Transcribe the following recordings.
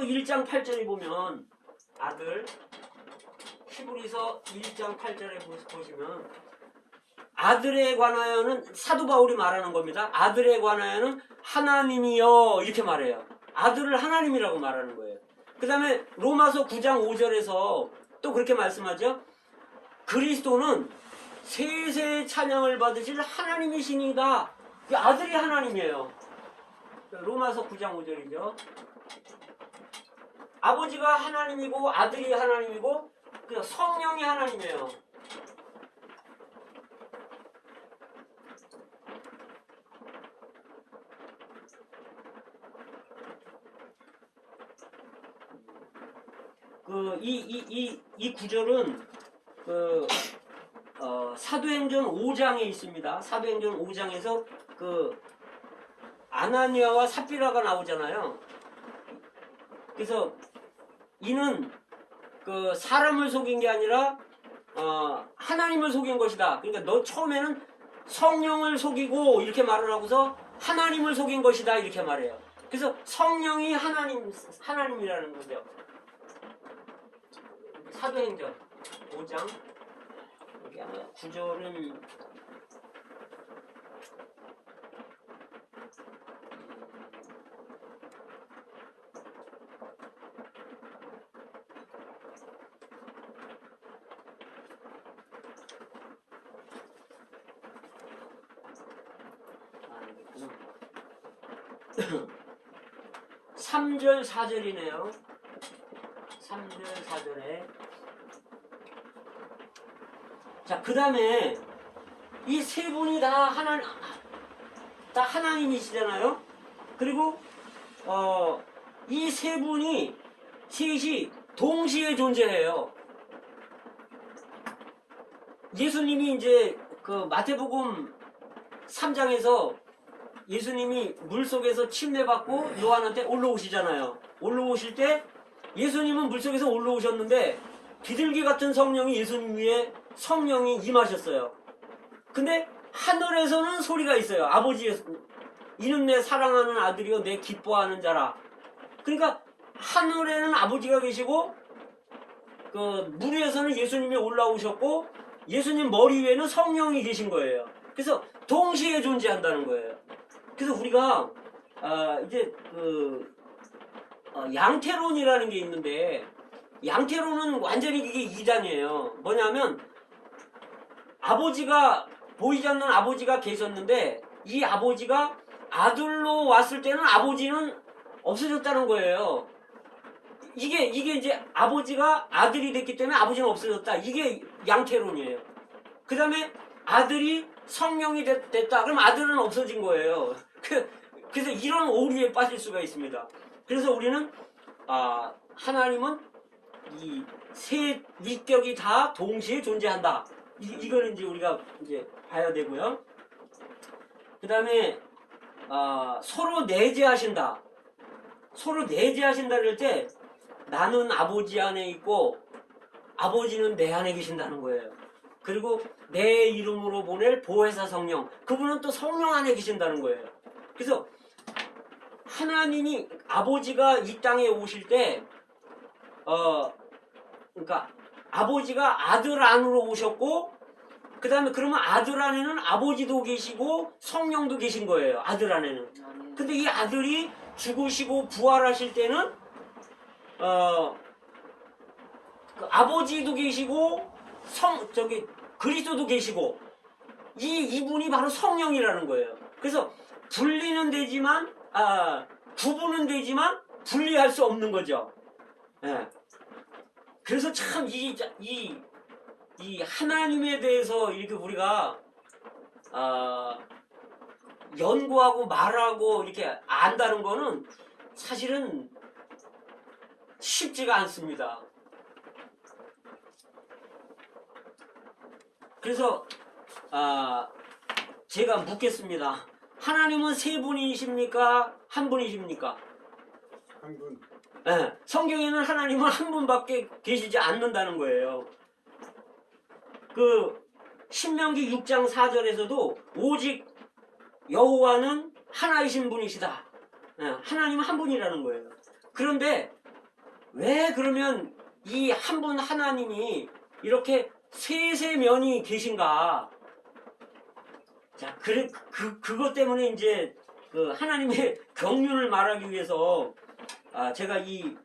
1장 8절에 보면 아들 히브리서 1장 8절에 보시면 아들에 관하여는 사도 바울이 말하는 겁니다. 아들에 관하여는 하나님이여 이렇게 말해요. 아들을 하나님이라고 말하는 거예요. 그 다음에 로마서 9장 5절에서 또 그렇게 말씀하죠. 그리스도는 세세의 찬양을 받으실 하나님이시니이다. 아들이 하나님이에요. 로마서 9장 5절이죠. 아버지가 하나님이고 아들이 하나님이고 성령이 하나님이에요. 이 구절은 사도행전 5장에 있습니다. 사도행전 5장에서 아나니아와 삽비라가 나오잖아요. 그래서 이는 사람을 속인 게 아니라 하나님을 속인 것이다. 그러니까 너 처음에는 성령을 속이고 이렇게 말을 하고서 하나님을 속인 것이다 이렇게 말해요. 그래서 성령이 하나님이라는 거죠. 사도행전 5장 여기 아마 구절은 아, 3절 4절이네요. 3절 4절에 자, 그 다음에 이 세 분이 다 하나님이시잖아요. 그리고 이 세 분이 셋이 동시에 존재해요. 예수님이 이제 마태복음 3장에서 예수님이 물속에서 침례받고 요한한테 올라오시잖아요. 올라오실 때 예수님은 물속에서 올라오셨는데 비둘기 같은 성령이 예수님 위에 성령이 임하셨어요. 근데 하늘에서는 소리가 있어요. 아버지의 이는 내 사랑하는 아들이요 내 기뻐하는 자라. 그러니까 하늘에는 아버지가 계시고 물 위에서는 예수님이 올라오셨고 예수님 머리 위에는 성령이 계신 거예요. 그래서 동시에 존재한다는 거예요. 그래서 우리가 이제 양태론이라는 게 있는데 양태론은 완전히 이게 이단이에요. 뭐냐면 아버지가 보이지 않는 아버지가 계셨는데 이 아버지가 아들로 왔을 때는 아버지는 없어졌다는 거예요. 이게 이제 아버지가 아들이 됐기 때문에 아버지는 없어졌다. 이게 양태론이에요. 그 다음에 아들이 성령이 됐다. 그럼 아들은 없어진 거예요. 그래서 이런 오류에 빠질 수가 있습니다. 그래서 우리는 하나님은 이 세 위격이 다 동시에 존재한다. 이거는 이제 우리가 이제 봐야 되고요. 그 다음에 서로 내재하신다. 서로 내재하신다 그럴 때 나는 아버지 안에 있고 아버지는 내 안에 계신다는 거예요. 그리고 내 이름으로 보낼 보혜사 성령, 그분은 또 성령 안에 계신다는 거예요. 그래서 하나님이 아버지가 이 땅에 오실 때 그러니까 아버지가 아들 안으로 오셨고 그 다음에 그러면 아들 안에는 아버지도 계시고 성령도 계신 거예요. 아들 안에는. 근데 이 아들이 죽으시고 부활하실 때는 아버지도 계시고 그리스도도 계시고 이분이 바로 성령이라는 거예요. 그래서 분리는 되지만 구분은 되지만 분리할 수 없는 거죠. 예. 그래서 참 이 하나님에 대해서 이렇게 우리가 연구하고 말하고 이렇게 안다는 거는 사실은 쉽지가 않습니다. 그래서 제가 묻겠습니다. 하나님은 세 분이십니까? 한 분이십니까? 한 분. 네, 성경에는 하나님은 한 분밖에 계시지 않는다는 거예요. 신명기 6장 4절에서도 오직 여호와는 하나이신 분이시다. 네, 하나님은 한 분이라는 거예요. 그런데 왜 그러면 이 한 분 하나님이 이렇게 세세면이 계신가? 자, 그것 때문에 이제 그 하나님의 경륜을 말하기 위해서 제가 이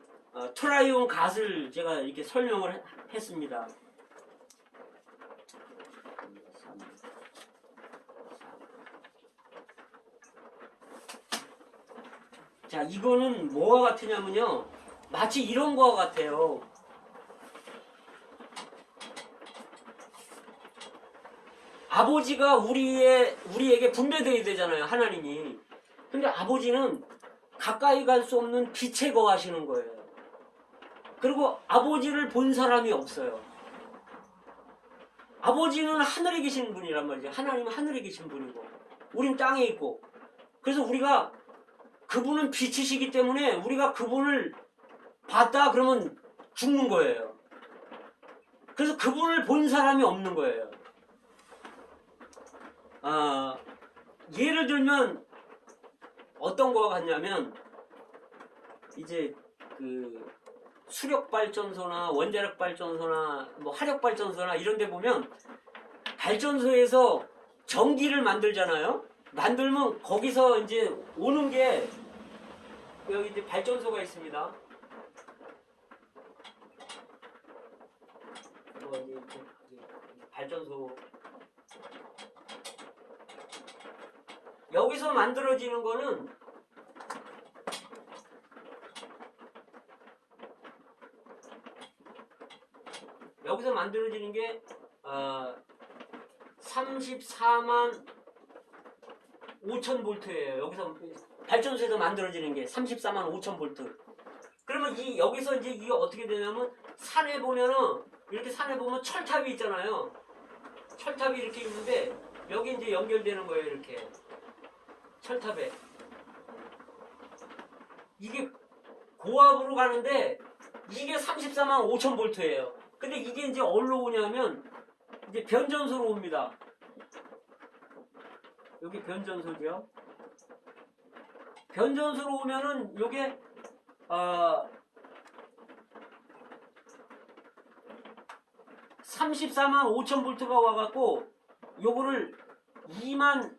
트라이온 갓을 제가 이렇게 설명을 했습니다. 자, 이거는 뭐와 같으냐면요. 마치 이런 거와 같아요. 아버지가 우리에게 분배되어야 되잖아요. 하나님이. 근데 아버지는 가까이 갈 수 없는 빛에 거하시는 거예요. 그리고 아버지를 본 사람이 없어요. 아버지는 하늘에 계신 분이란 말이죠. 하나님은 하늘에 계신 분이고 우린 땅에 있고, 그래서 우리가 그분은 빛이시기 때문에 우리가 그분을 봤다 그러면 죽는 거예요. 그래서 그분을 본 사람이 없는 거예요. 예를 들면 어떤 거가 같냐면 이제 그 수력발전소나 원자력발전소나 뭐 화력발전소나 이런 데 보면 발전소에서 전기를 만들잖아요. 만들면 거기서 이제 오는 게 여기 이제 발전소가 있습니다. 뭐 이제 발전소 여기서 만들어지는 거는 여기서 만들어지는 게 34만 5천 볼트예요. 여기서 발전소에서 만들어지는 게 34만 5천 볼트. 그러면 여기서 이제 이게 어떻게 되냐면 산에 보면은 이렇게 산에 보면 철탑이 있잖아요. 철탑이 이렇게 있는데 여기 이제 연결되는 거예요. 이렇게 철탑에 이게 고압으로 가는데 이게 34만 5천 볼트예요. 근데 이게 이제 어디로 오냐면 이제 변전소로 옵니다. 여기 변전소죠. 변전소로 오면은 요게 34만 5천 볼트가 와갖고 요거를 2만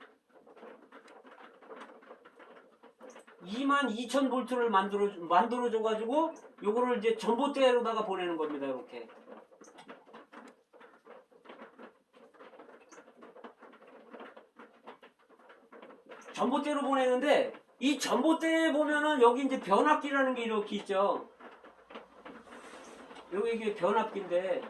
2천 볼트를 만들어줘가지고 요거를 이제 전봇대로다가 보내는 겁니다. 이렇게. 전봇대로 보내는데 이 전봇대에 보면은 여기 이제 변압기라는 게 이렇게 있죠. 여기 이게 변압기인데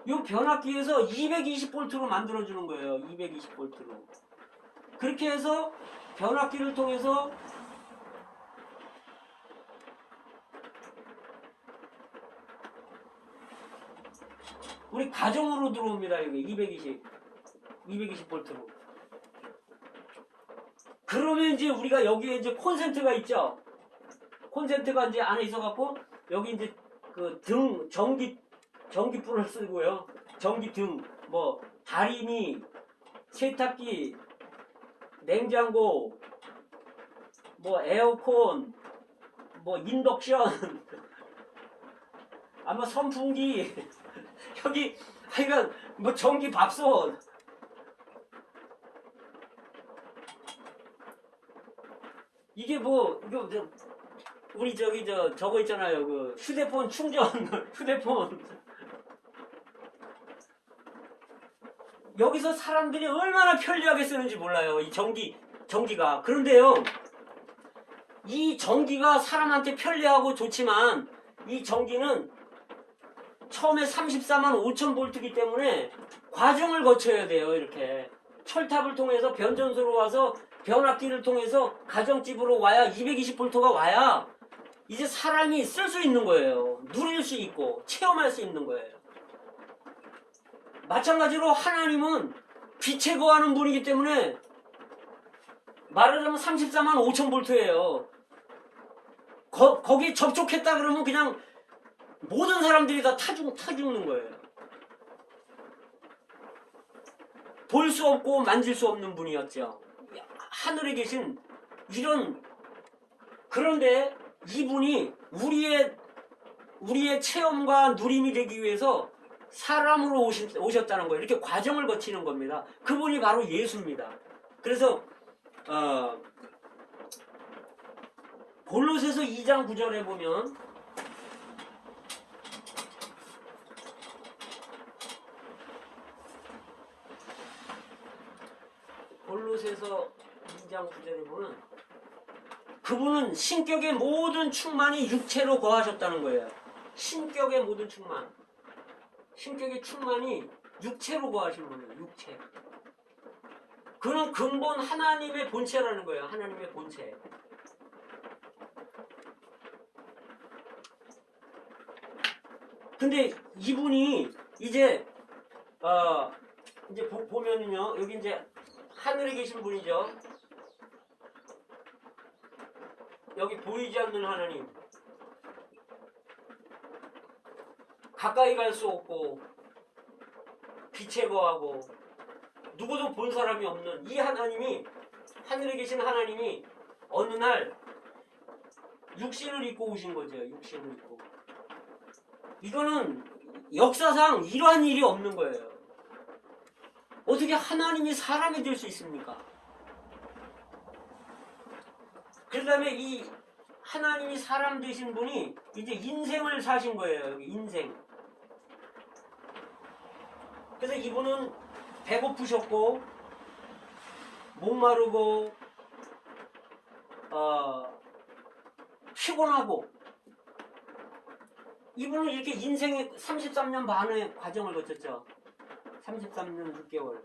이 변압기에서 220볼트로 만들어주는 거예요. 220볼트로. 그렇게 해서 변압기를 통해서 우리 가정으로 들어옵니다. 이게 220볼트로. 그러면 이제 우리가 여기에 이제 콘센트가 있죠. 콘센트가 이제 안에 있어갖고 여기 이제 그 등 전기불을 쓰고요. 전기등, 뭐 다리미, 세탁기, 냉장고, 뭐 에어컨, 뭐 인덕션, 아마 선풍기, 여기 하여간 뭐 전기밥솥. 이게 뭐 이거 우리 저거 있잖아요. 그 휴대폰 충전 휴대폰. 여기서 사람들이 얼마나 편리하게 쓰는지 몰라요. 이 전기가. 그런데요. 이 전기가 사람한테 편리하고 좋지만 이 전기는 처음에 34만 5천 볼트이기 때문에 과정을 거쳐야 돼요. 이렇게 철탑을 통해서 변전소로 와서 변압기를 통해서 가정집으로 와야 220볼트가 와야 이제 사람이 쓸 수 있는 거예요. 누릴 수 있고 체험할 수 있는 거예요. 마찬가지로 하나님은 빛에 거하는 분이기 때문에 말하자면 34만 5천 볼트예요. 거기에 접촉했다 그러면 그냥 모든 사람들이 다 타 죽는 거예요. 볼 수 없고 만질 수 없는 분이었죠. 하늘에 계신 이런 그런데 이분이 우리의 체험과 누림이 되기 위해서 사람으로 오셨다는 거예요. 이렇게 과정을 거치는 겁니다. 그분이 바로 예수입니다. 그래서 골로새서 2장 9절에 보면 골로새서 2장 9절에 보면 그분은 신격의 모든 충만이 육체로 거하셨다는 거예요. 신격의 모든 충만. 신격의 충만이 육체로 거하신 분이에요. 육체. 그는 근본 하나님의 본체라는 거예요. 하나님의 본체. 근데 이분이 이제 보면은요, 여기 이제 하늘에 계신 분이죠. 여기 보이지 않는 하나님. 가까이 갈 수 없고 빛에 거하고 누구도 본 사람이 없는 이 하나님이, 하늘에 계신 하나님이 어느 날 육신을 입고 오신 거죠. 육신을 입고. 이거는 역사상 이러한 일이 없는 거예요. 어떻게 하나님이 사람이 될 수 있습니까? 그 다음에 이 하나님이 사람 되신 분이 이제 인생을 사신 거예요. 인생. 그래서 이분은 배고프셨고 목마르고 피곤하고, 이분은 이렇게 인생의 33년 반의 과정을 거쳤죠. 33년 6개월.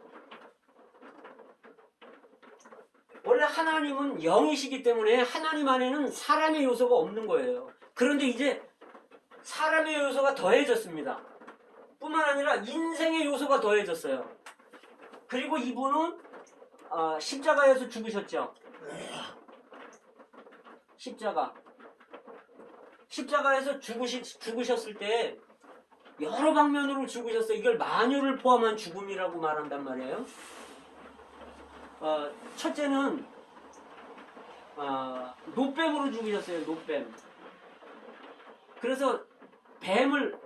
원래 하나님은 영이시기 때문에 하나님 안에는 사람의 요소가 없는 거예요. 그런데 이제 사람의 요소가 더해졌습니다. 뿐만 아니라 인생의 요소가 더해졌어요. 그리고 이분은 십자가에서 죽으셨죠. 십자가에서 죽으셨을 때 여러 방면으로 죽으셨어요. 이걸 만유를 포함한 죽음이라고 말한단 말이에요. 첫째는 노뱀으로 죽으셨어요. 노뱀. 그래서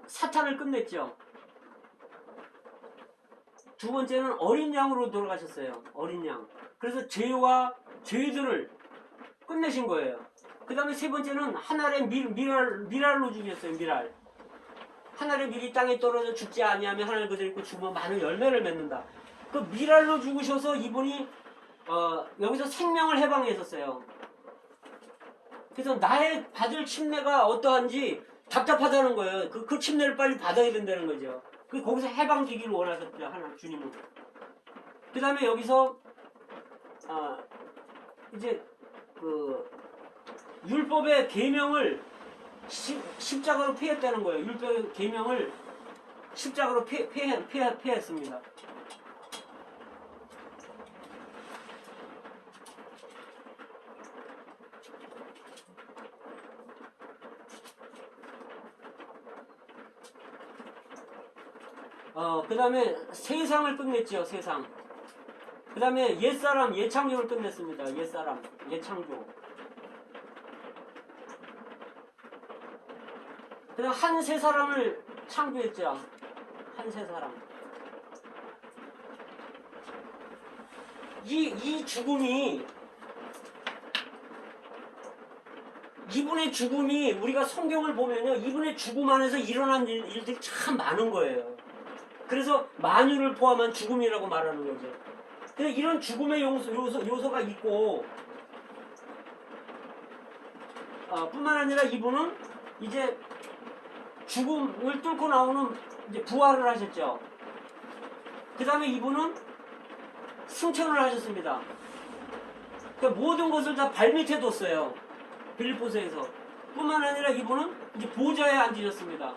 사탄을 끝냈죠. 두 번째는 어린 양으로 돌아가셨어요. 어린 양. 그래서 죄와 죄들을 끝내신 거예요. 그 다음에 세 번째는 하늘의 미랄로 죽였어요. 미랄. 하늘의 밀이 땅에 떨어져 죽지 아니하면 하늘 그대로 있고 죽으면 많은 열매를 맺는다. 그 미랄로 죽으셔서 이분이 여기서 생명을 해방했었어요. 그래서 나의 받을 침례가 어떠한지 답답하다는 거예요. 그 침례를 빨리 받아야 된다는 거죠. 거기서 해방되기를 원하셨죠. 하나 주님은. 그 다음에 여기서 이제 율법의 계명을 십자가로 피했다는 거예요. 율법의 계명을 십자가로 피했습니다. 그 다음에 세상을 끝냈죠. 세상. 그 다음에 옛사람, 예창조를 끝냈습니다. 옛사람, 예창조. 그 다음 한 세 사람을 창조했죠. 한 세 사람. 이 죽음이, 이분의 죽음이, 우리가 성경을 보면요, 이분의 죽음 안에서 일어난 일들이 참 많은 거예요. 그래서 만유를 포함한 죽음이라고 말하는 거죠. 근데 이런 죽음의 요소가 있고, 뿐만 아니라 이분은 이제 죽음을 뚫고 나오는 이제 부활을 하셨죠. 그 다음에 이분은 승천을 하셨습니다. 그러니까 모든 것을 다 발밑에 뒀어요. 빌립보서에서. 뿐만 아니라 이분은 이제 보좌에 앉으셨습니다.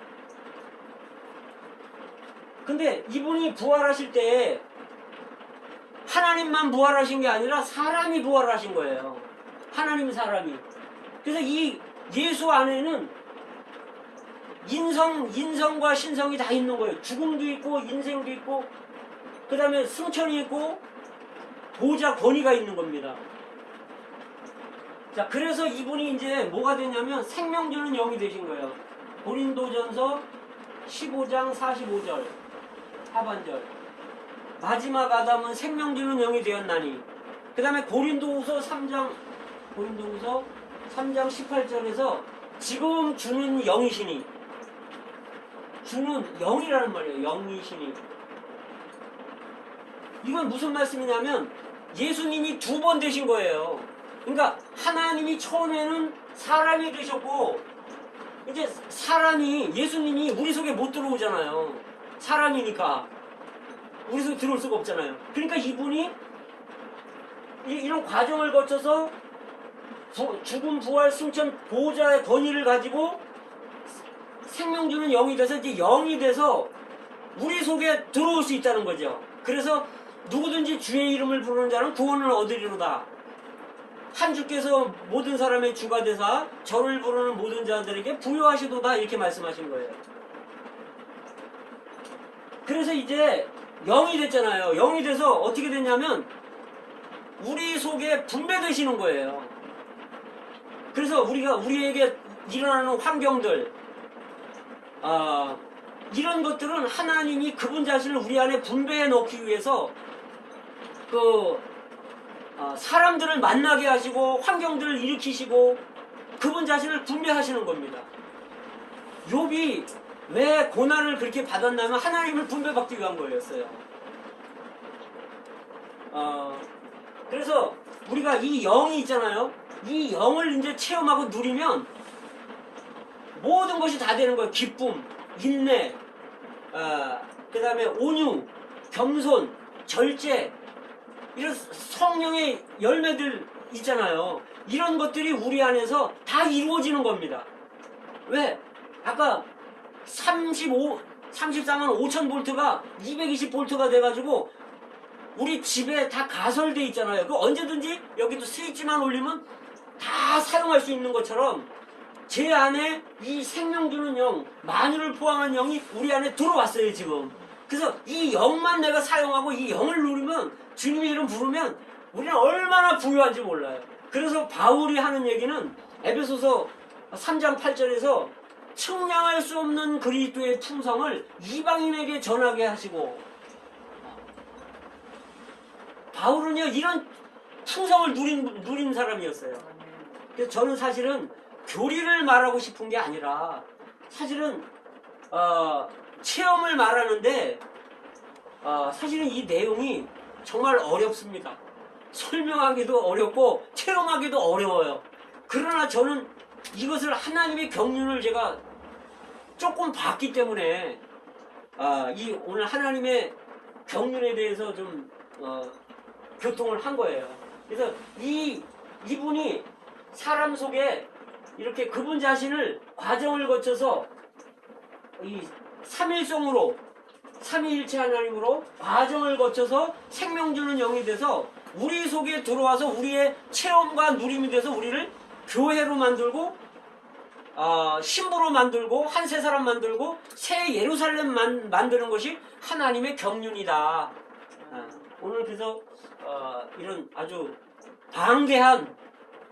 근데 이분이 부활하실 때 하나님만 부활하신 게 아니라 사람이 부활하신 거예요. 하나님 사람이. 그래서 이 예수 안에는 인성과 신성이 다 있는 거예요. 죽음도 있고 인생도 있고 그 다음에 승천이 있고 보좌 권위가 있는 겁니다. 자, 그래서 이분이 이제 뭐가 되냐면 생명 주는 영이 되신 거예요. 고린도전서 15장 45절 하반절. 마지막 아담은 생명 주는 영이 되었나니. 그 다음에 고린도후서 3장 18절에서 지금 주는 영이시니. 주는 영이라는 말이에요. 영이시니. 이건 무슨 말씀이냐면 예수님이 두 번 되신 거예요. 그러니까 하나님이 처음에는 사람이 되셨고 이제 사람이 예수님이 우리 속에 못 들어오잖아요. 사람이니까 우리 속에 들어올 수가 없잖아요. 그러니까 이분이 이런 과정을 거쳐서 죽음, 부활, 승천, 보호자의 권위를 가지고 생명 주는 영이 돼서 이제 영이 돼서 우리 속에 들어올 수 있다는 거죠. 그래서 누구든지 주의 이름을 부르는 자는 구원을 얻으리로다. 한 주께서 모든 사람의 주가 되사 저를 부르는 모든 자들에게 부여하시도다 이렇게 말씀하신 거예요. 그래서 이제 영이 됐잖아요. 영이 돼서 어떻게 됐냐면 우리 속에 분배되시는 거예요. 그래서 우리에게 일어나는 환경들 이런 것들은 하나님이 그분 자신을 우리 안에 분배해 놓기 위해서 사람들을 만나게 하시고 환경들을 일으키시고 그분 자신을 분배하시는 겁니다. 욥이 왜 고난을 그렇게 받았냐면 하나님을 분배받기 위한 거였어요. 그래서 우리가 이 영이 있잖아요. 이 영을 이제 체험하고 누리면 모든 것이 다 되는 거예요. 기쁨, 인내, 그 다음에 온유, 겸손, 절제, 이런 성령의 열매들 있잖아요. 이런 것들이 우리 안에서 다 이루어지는 겁니다. 왜? 아까 34만 5천 볼트가 220 볼트가 돼가지고 우리 집에 다 가설돼 있잖아요. 그 언제든지 여기도 스위치만 올리면 다 사용할 수 있는 것처럼 제 안에 이 생명 주는 영, 만유를 포함한 영이 우리 안에 들어왔어요, 지금. 그래서 이 영만 내가 사용하고 이 영을 누리면 주님의 이름 부르면 우리는 얼마나 부유한지 몰라요. 그래서 바울이 하는 얘기는 에베소서 3장 8절에서 측량할 수 없는 그리스도의 충성을 이방인에게 전하게 하시고, 바울은요 이런 충성을 누린 사람이었어요. 그래서 저는 사실은 교리를 말하고 싶은 게 아니라 사실은 체험을 말하는데 사실은 이 내용이 정말 어렵습니다. 설명하기도 어렵고 체험하기도 어려워요. 그러나 저는 이것을 하나님의 경륜을 제가 조금 봤기 때문에 이 오늘 하나님의 경륜에 대해서 좀 교통을 한 거예요. 그래서 이분이 사람 속에 이렇게 그분 자신을 과정을 거쳐서 이 삼일성으로 삼위일체 하나님으로 과정을 거쳐서 생명 주는 영이 돼서 우리 속에 들어와서 우리의 체험과 누림이 돼서 우리를 교회로 만들고 신부로 만들고 한 세 사람 만들고 새 예루살렘 만드는 것이 하나님의 경륜이다. 오늘 그래서 이런 아주 방대한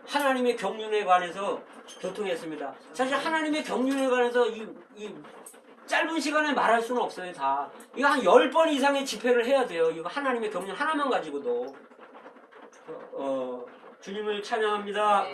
하나님의 경륜에 관해서 교통했습니다. 사실 하나님의 경륜에 관해서 이 짧은 시간에 말할 수는 없어요. 다 이거 한 10번 이상의 집회를 해야 돼요. 이거 하나님의 경륜 하나만 가지고도. 주님을 찬양합니다.